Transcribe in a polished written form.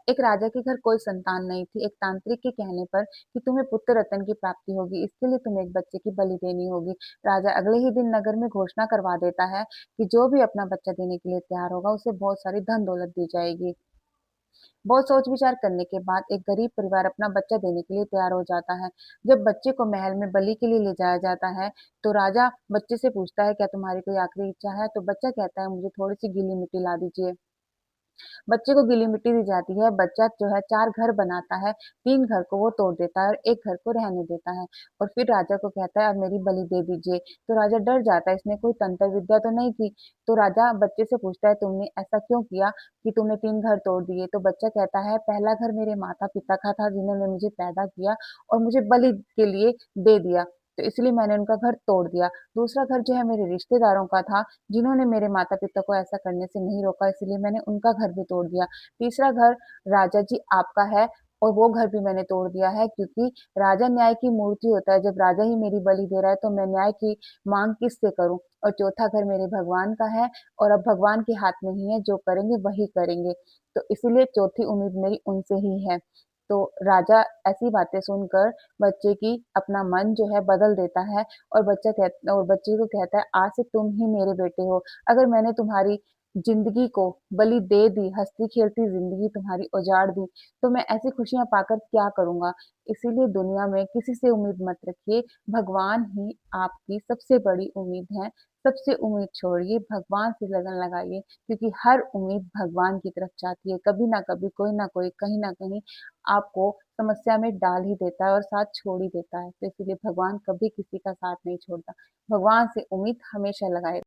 एक राजा के घर कोई संतान नहीं थी। एक तांत्रिक के कहने पर कि तुम्हें पुत्र रत्न की प्राप्ति होगी, इसके लिए तुम्हें एक बच्चे की बलि देनी होगी। राजा अगले ही दिन नगर में घोषणा करवा देता है कि जो भी अपना बच्चा देने के लिए तैयार होगा, उसे बहुत सारी धन दौलत दी जाएगी। बहुत सोच विचार करने के बाद एक गरीब परिवार अपना बच्चा देने के लिए तैयार हो जाता है। जब बच्चे को महल में बलि के लिए ले जाया जाता है, तो राजा बच्चे से पूछता है, क्या तुम्हारी कोई आखिरी इच्छा है? तो बच्चा कहता है, मुझे थोड़ी सी गीली मिट्टी ला दीजिए। बच्चे को गीली मिट्टी दी जाती है। बच्चा जो है 4 घर बनाता है, 3 घर को वो तोड़ देता है और 1 घर को रहने देता है और फिर राजा को कहता है, अब मेरी बलि दे दीजिए। तो राजा डर जाता है, इसने कोई तंत्र विद्या तो नहीं की। तो राजा बच्चे से पूछता है, तुमने ऐसा क्यों किया कि तुमने 3 घर तोड़ दिए? तो बच्चा कहता है, पहला घर मेरे माता-पिता का था जिन्होंने मुझे पैदा किया और मुझे बलि के लिए दे दिया, तो इसलिए मैंने उनका घर तोड़ दिया। दूसरा घर जो है मेरे रिश्तेदारों का था, जिन्होंने मेरे माता-पिता को ऐसा करने से नहीं रोका, इसलिए मैंने उनका घर भी तोड़ दिया। तीसरा घर राजा जी आपका है और वो घर भी मैंने तोड़ दिया है, क्योंकि राजा न्याय की मूर्ति होता है। जब राजा ही मेरी बलि दे रहा है तो मैं न्याय की माँग किससे करूँ? और चौथा घर मेरे भगवान का है और अब भगवान के हाथ में ही है, जो करेंगे वही करेंगे। तो इसीलिए चौथी उम्मीद मेरी उनसे ही है। तो राजा ऐसी बातें सुनकर बच्चे की अपना मन जो है बदल देता है और बच्चे को कहता है, आज से तुम ही मेरे बेटे हो। अगर मैंने तुम्हारी ज़िंदगी को बलि दे दी, हँसती-खेलती ज़िंदगी तुम्हारी उजाड़ दी, तो मैं ऐसी खुशियाँ पाकर क्या करूँगा? इसीलिए दुनिया में किसी से उम्मीद मत रखिए, भगवान ही आपकी सबसे बड़ी उम्मीद हैं। सबसे उम्मीद छोड़िए, भगवान से लगन लगाइए, क्योंकि हर उम्मीद भगवान की तरफ जाती है। कभी न कभी, कोई न कोई, कहीं न कहीं आपको समस्या में डाल ही देता है और साथ छोड़ ही देता है। तो इसीलिए भगवान कभी किसी का साथ नहीं छोड़ता। भगवान से उम्मीद हमेशा लगाए